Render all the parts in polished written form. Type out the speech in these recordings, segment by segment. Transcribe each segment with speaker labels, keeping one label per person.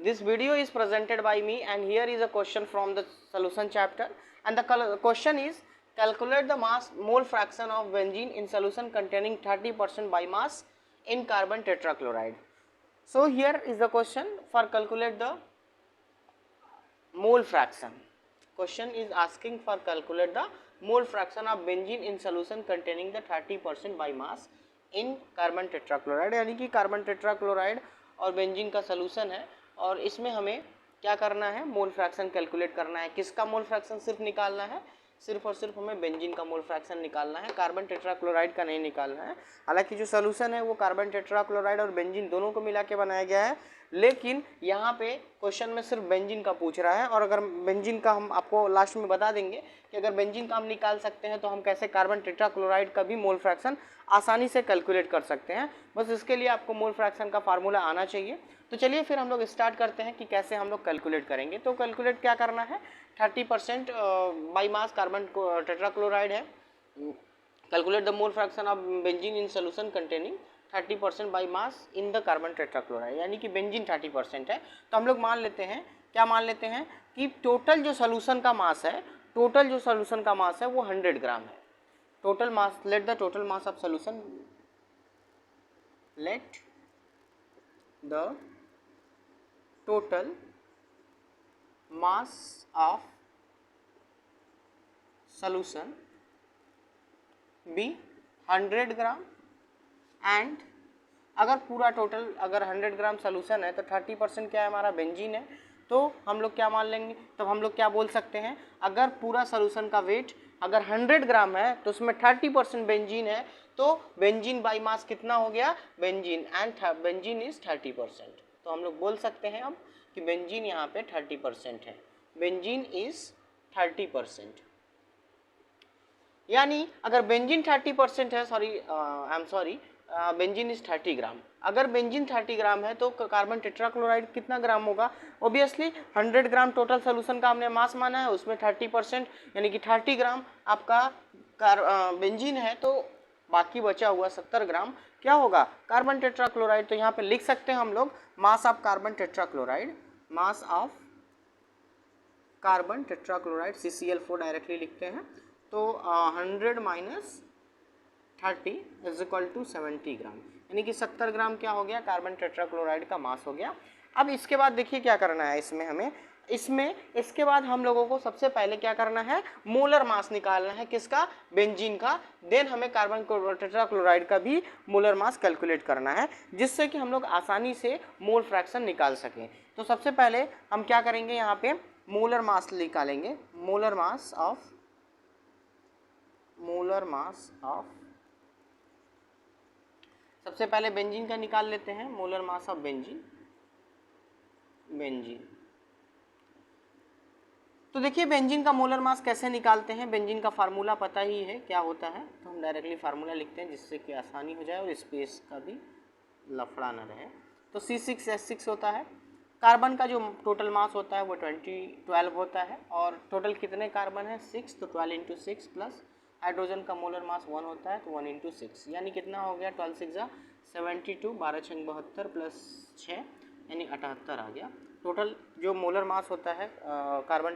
Speaker 1: This video is presented by me, and here is a question from the solution chapter, and the question is calculate the mass mole fraction of benzene in solution containing 30% by mass in carbon tetrachloride. So here is the question for calculate the mole fraction. Question is asking for calculate the mole fraction of benzene in solution containing the 30% by mass in carbon tetrachloride, यानी कि carbon tetrachloride और benzene का solution है और इसमें हमें क्या करना है, मोल फ्रैक्शन कैलकुलेट करना है. किसका मोल फ्रैक्शन सिर्फ निकालना है, सिर्फ और सिर्फ हमें बेंजीन का मोल फ्रैक्शन निकालना है, कार्बन टेट्राक्लोराइड का नहीं निकालना है. हालांकि जो सोल्यूशन है वो कार्बन टेट्राक्लोराइड और बेंजीन दोनों को मिला के बनाया गया है, लेकिन यहाँ पे क्वेश्चन में सिर्फ बेंजीन का पूछ रहा है. और अगर बेंजीन का हम आपको लास्ट में बता देंगे कि अगर बेंजीन का हम निकाल सकते हैं तो हम कैसे कार्बन टेट्राक्लोराइड का भी मोल फ्रैक्शन आसानी से कैलकुलेट कर सकते हैं. बस इसके लिए आपको मोल फ्रैक्शन का फार्मूला आना चाहिए. तो चलिए फिर हम लोग स्टार्ट करते हैं कि कैसे हम लोग कैलकुलेट करेंगे. तो कैलकुलेट क्या करना है, 30% बाई मास कार्बन टेट्राक्लोराइड है. Calculate the mole fraction of benzene in solution containing 30% by mass in the carbon tetrachloride, यानी कि बेंजीन 30% है. तो हम लोग मान लेते हैं, क्या मान लेते हैं कि टोटल जो सोल्यूशन का मास है, टोटल जो सोल्यूशन का मास है वो 100 ग्राम है. Total mass, let the total mass of solution, let the total mass of solution be 100 gram. And अगर पूरा टोटल अगर 100 ग्राम सोल्यूशन है तो 30% क्या है, हमारा बेंजीन है. तो हम लोग क्या मान लेंगे, तब हम लोग क्या बोल सकते हैं, अगर पूरा सोल्यूशन का वेट अगर 100 ग्राम है तो उसमें 30% बेंजीन है, तो बेंजीन बाई मास कितना हो गया, बेंजीन, एंड बेंजीन इज 30%. तो हम लोग बोल सकते हैं अब कि बेंजीन यहाँ पे 30% है, बेंजीन इज 30%. यानी अगर बेंजीन 30% है, I am sorry, benzene is 30 ग्राम. अगर बेंजीन 30 ग्राम है तो कार्बन टेट्राक्लोराइड कितना ग्राम होगा, ओबियसली 100 ग्राम टोटल सोल्यूशन का हमने मास माना है, उसमें 30% यानी कि 30 ग्राम आपका बेंजीन है, तो बाकी बचा हुआ 70 ग्राम क्या होगा, कार्बन टेट्राक्लोराइड. तो यहाँ पे लिख सकते हैं हम लोग mass of carbon tetrachloride, mass of carbon tetrachloride CCl4 directly लिखते हैं. तो 100 माइनस 30 इज इक्वल टू 70 ग्राम, यानी कि 70 ग्राम क्या हो गया, कार्बन टेट्राक्लोराइड का मास हो गया. अब इसके बाद देखिए क्या करना है इसमें हमें, इसके बाद हम लोगों को सबसे पहले क्या करना है, मोलर मास निकालना है, किसका, बेंजीन का. देन हमें कार्बन टेट्राक्लोराइड का भी मोलर मास कैलकुलेट करना है, जिससे कि हम लोग आसानी से मोल फ्रैक्शन निकाल सकें. तो सबसे पहले हम क्या करेंगे, यहाँ पे मोलर मास निकालेंगे, मोलर मास ऑफ सबसे पहले बेंजीन का निकाल लेते हैं, मोलर मास ऑफ बेंजीन. तो देखिए बेंजीन का मोलर मास कैसे निकालते हैं, बेंजीन का फार्मूला पता ही है क्या होता है, तो हम डायरेक्टली फार्मूला लिखते हैं जिससे कि आसानी हो जाए और स्पेस का भी लफड़ा न रहे. तो C6H6 होता है. कार्बन का जो टोटल मास होता है वो 12 होता है, और टोटल कितने कार्बन है, 6, तो 12 × 6 प्लस हाइड्रोजन का मोलर मास 1 होता है, तो 1 × 6 यानी कितना हो गया, 12 6 72, 12 6 72 प्लस 6 यानी 78 आ गया. टोटल जो मोलर मास होता है कार्बन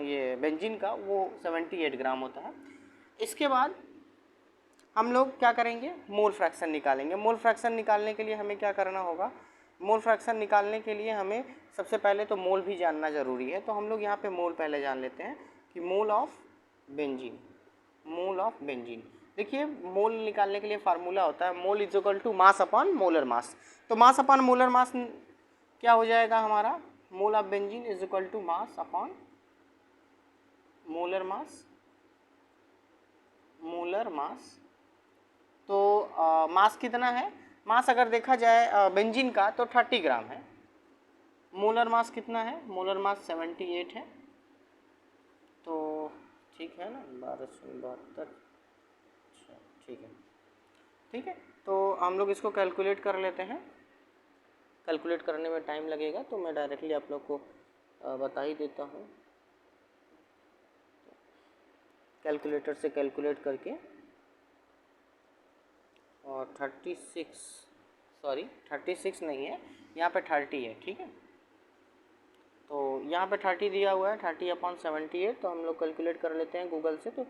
Speaker 1: ये बेंजीन का वो 78 ग्राम होता है. इसके बाद हम लोग क्या करेंगे, मोल फ्रैक्शन निकालेंगे. मोल फ्रैक्शन निकालने के लिए हमें क्या करना होगा, मोल फ्रैक्शन निकालने के लिए हमें सबसे पहले तो मोल भी जानना ज़रूरी है. तो हम लोग यहाँ पे मोल पहले जान लेते हैं कि mole of benzene, mole of benzene. देखिए मोल निकालने के लिए फार्मूला होता है mole is equal to mass upon molar mass. तो मास अपॉन मोलर मास क्या हो जाएगा हमारा, mole of benzene is equal to mass upon molar mass, molar mass. तो मास कितना है, मास अगर देखा जाए बेंजीन का तो 30 ग्राम है. मोलर मास कितना है, मोलर मास 78 है. तो ठीक है ना, 1272, अच्छा ठीक है. तो हम लोग इसको कैलकुलेट कर लेते हैं. कैलकुलेट करने में टाइम लगेगा तो मैं डायरेक्टली आप लोग को बता ही देता हूँ. कैलकुलेटर से कैलकुलेट करके, और 36 नहीं है यहाँ पे 30 है, ठीक है. तो यहाँ पे 30 दिया हुआ है, 30/78, तो हम लोग कैलकुलेट कर लेते हैं गूगल से, तो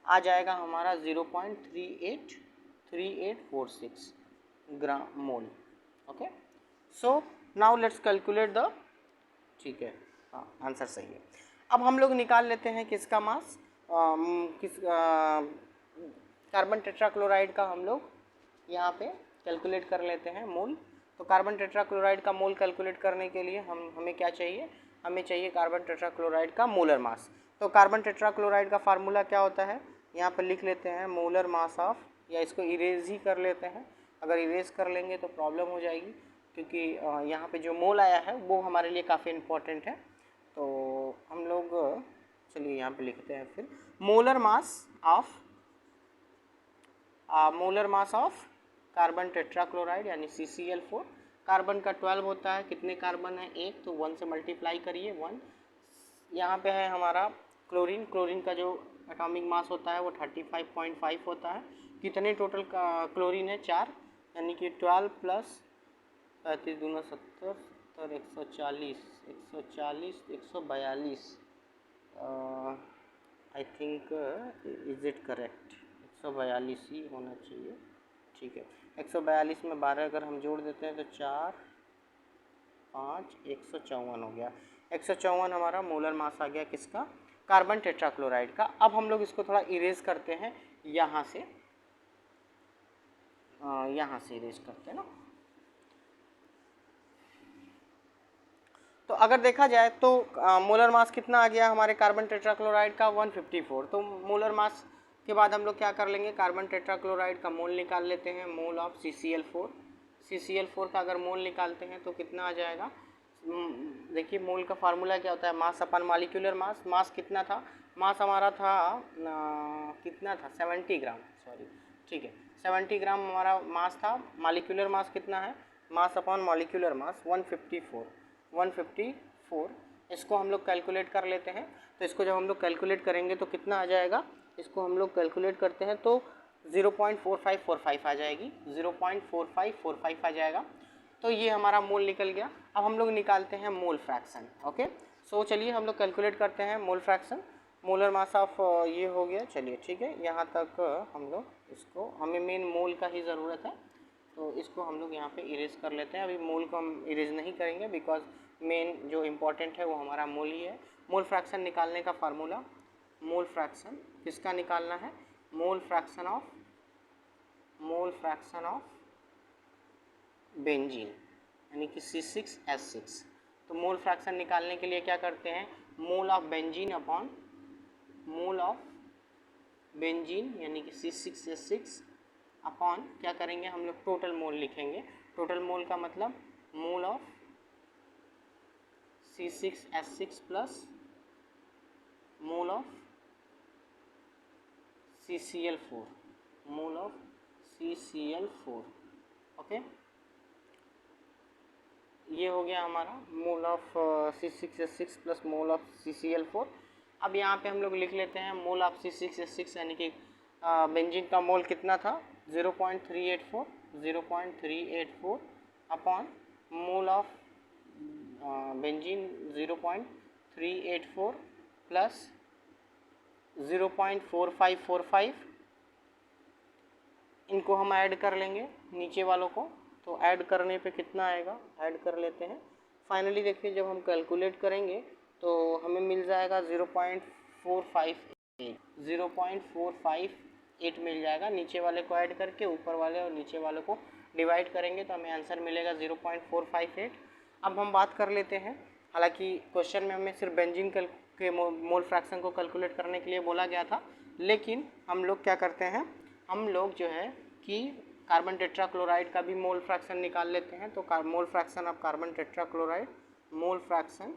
Speaker 1: आ जाएगा हमारा 0.383846 gram mole. Okay, so now let's calculate the, ठीक है, हाँ आंसर सही है। अब हम लोग निकाल लेते हैं किसका मास, कार्बन टेट्राक्लोराइड का हम लोग यहाँ पे कैलकुलेट कर लेते हैं मोल। तो कार्बन टेट्राक्लोराइड का मोल कैलकुलेट करने के लिए हमें क्या चाहिए, हमें चाहिए कार्बन टेट्राक्लोराइड का मोलर मास। तो कार्बन टेट्राक्लोराइड का फार्मूला क्या होता है, यहाँ पर लिख लेते हैं मोलर मास ऑफ, या इसको इरेज ही कर लेते हैं, अगर इरेज कर लेंगे तो प्रॉब्लम हो जाएगी, क्योंकि यहाँ पे जो मोल आया है वो हमारे लिए काफ़ी इम्पोर्टेंट है। तो हम लोग चलिए यहाँ पे लिखते हैं फिर molar mass of carbon tetrachloride यानी CCl4। कार्बन का 12 होता है, कितने कार्बन है, एक, तो 1 से मल्टीप्लाई करिए 1। यहाँ पे है हमारा क्लोरीन, क्लोरीन का जो एटॉमिक मास होता है वो 35.5 होता है। कितने टोटल का क्लोरीन है, 4, यानी कि 12 प्लस 35 दूना 70, 70 140 140 142, I think is it correct, 142 ही होना चाहिए, ठीक है। 142 में 12 अगर हम जोड़ देते हैं तो 4 5 154 हो गया। 154 हमारा मोलर मास आ गया किसका, कार्बन टेट्राक्लोराइड का। अब हम लोग इसको थोड़ा इरेज करते हैं, यहाँ से इरेज करते हैं ना। तो अगर देखा जाए तो मोलर मास कितना आ गया हमारे कार्बन टेट्राक्लोराइड का, 154। तो मोलर मास के बाद हम लोग क्या कर लेंगे, कार्बन टेट्राक्लोराइड का मोल निकाल लेते हैं, मोल ऑफ CCl4। CCl4 का अगर मोल निकालते हैं तो कितना आ जाएगा, देखिए मोल का फार्मूला क्या होता है, मास अपन मॉलिक्यूलर मास। मास कितना था, मास हमारा था कितना था, 70 ग्राम, सॉरी, ठीक है, 70 ग्राम हमारा मास था। मॉलिक्यूलर मास कितना है, मास अपॉन मॉलिक्यूलर मास 154। इसको हम लोग कैलकुलेट कर लेते हैं। तो इसको जब हम लोग कैलकुलेट करेंगे तो कितना आ जाएगा, इसको हम लोग कैलकुलेट करते हैं तो 0.4545 आ जाएगी, 0.4545 आ जाएगा। तो ये हमारा मोल निकल गया। अब हम लोग निकालते हैं मोल फ्रैक्शन। ओके, सो चलिए हम लोग कैलकुलेट करते हैं mole fraction. Molar mass of ये हो गया, चलिए ठीक है, यहाँ तक हम लोग इसको, हमें मेन मोल का ही ज़रूरत है, तो इसको हम लोग यहाँ पे इरेज कर लेते हैं। अभी मोल को हम इरेज नहीं करेंगे बिकॉज मेन जो इम्पोर्टेंट है वो हमारा मोल ही है। मोल फ्रैक्शन निकालने का फार्मूला, मोल फ्रैक्शन किसका निकालना है, मोल फ्रैक्शन ऑफ बेंजीन यानी कि C6H6। तो मोल फ्रैक्शन निकालने के लिए क्या करते हैं, मोल of benzene upon mole of benzene यानी कि C6H6 अपॉन क्या करेंगे हम लोग, टोटल मोल लिखेंगे। टोटल मोल का मतलब mole of C6H6 plus mole of CCl4, mole of CCl4। Okay, ये हो गया हमारा mole of C6H6 plus mole of CCl4। अब यहाँ पे हम लोग लिख लेते हैं मोल ऑफ C6H6 यानी कि बेंजीन का मोल कितना था, 0.384 upon mole of benzene 0.384 plus 0.4545, इनको हम ऐड कर लेंगे नीचे वालों को। तो ऐड करने पे कितना आएगा, ऐड कर लेते हैं। फाइनली देखिए जब हम कैलकुलेट करेंगे तो हमें मिल जाएगा 0.458 मिल जाएगा। नीचे वाले को ऐड करके ऊपर वाले और नीचे वाले को डिवाइड करेंगे तो हमें आंसर मिलेगा 0.458। अब हम बात कर लेते हैं, हालांकि क्वेश्चन में हमें सिर्फ बेंजीन के मोल फ्रैक्शन को कैलकुलेट करने के लिए बोला गया था, लेकिन हम लोग क्या करते हैं, हम लोग जो है कि कार्बन टेट्राक्लोराइड का भी मोल फ्रैक्शन निकाल लेते हैं। तो मोल fraction of carbon tetrachloride, mole fraction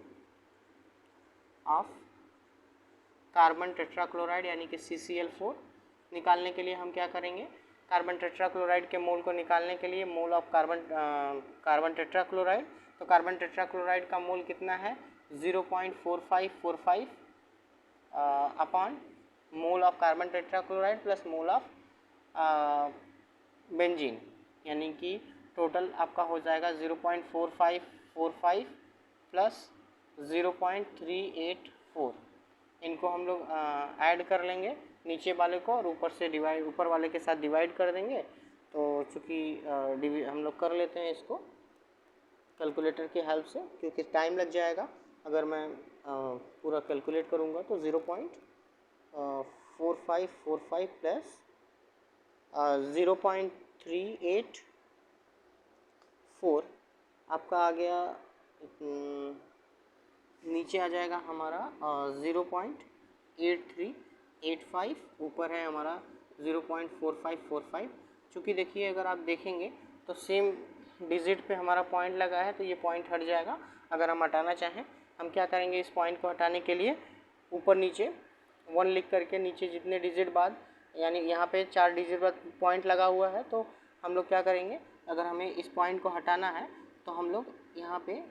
Speaker 1: of carbon tetrachloride यानी कि CCl4 निकालने के लिए हम क्या करेंगे, कार्बन टेट्राक्लोराइड के मोल को निकालने के लिए मोल ऑफ कार्बन टेट्राक्लोराइड, तो कार्बन टेट्राक्लोराइड का मोल कितना है 0.4545 upon mole of carbon tetrachloride plus mole of benzene, यानी कि टोटल आपका हो जाएगा 0.4545 प्लस 0.384। इनको हम लोग ऐड कर लेंगे नीचे वाले को और ऊपर वाले के साथ डिवाइड कर देंगे। तो चूँकि हम लोग कर लेते हैं इसको कैलकुलेटर की हेल्प से, क्योंकि टाइम लग जाएगा अगर मैं पूरा कैलकुलेट करूँगा। तो 0.4545 प्लस 0.384 आपका आ गया, नीचे आ जाएगा हमारा 0.8385, ऊपर है हमारा 0.4545। चूँकि देखिए अगर आप देखेंगे तो सेम डिजिट पे हमारा पॉइंट लगा है, तो ये पॉइंट हट जाएगा। अगर हम हटाना चाहें, हम क्या करेंगे, इस पॉइंट को हटाने के लिए ऊपर नीचे 1 लिख करके नीचे जितने डिजिट बाद, यानी यहाँ पे 4 डिजिट बाद पॉइंट लगा हुआ है, तो हम लोग क्या करेंगे, अगर हमें इस पॉइंट को हटाना है तो हम लोग यहाँ पे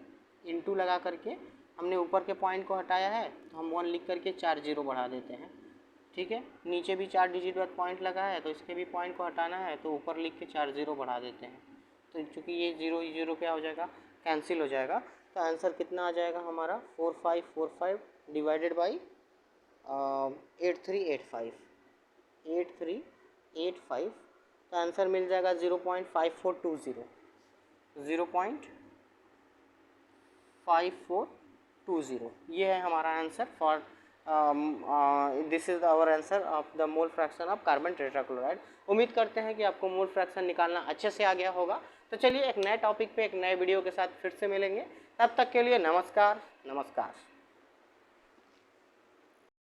Speaker 1: इंटू लगा करके, हमने ऊपर के पॉइंट को हटाया है तो हम 1 लिख करके 4 जीरो बढ़ा देते हैं। ठीक है, नीचे भी 4 डिजिट बाद पॉइंट लगा है तो इसके भी पॉइंट को हटाना है तो ऊपर लिख के 4 जीरो बढ़ा देते हैं। तो चूँकि ये जीरो क्या हो जाएगा, कैंसिल हो जाएगा। तो आंसर कितना आ जाएगा हमारा 4545 डिवाइडेड बाई 8385। तो आंसर मिल जाएगा 0.5420, 0.5420। ये है हमारा answer for this is our answer of the mole fraction of carbon tetrachloride. उम्मीद करते हैं कि आपको मोल फ्रैक्शन निकालना अच्छे से आ गया होगा। तो चलिए एक नए टॉपिक पे एक नए वीडियो के साथ फिर से मिलेंगे। तब तक के लिए नमस्कार।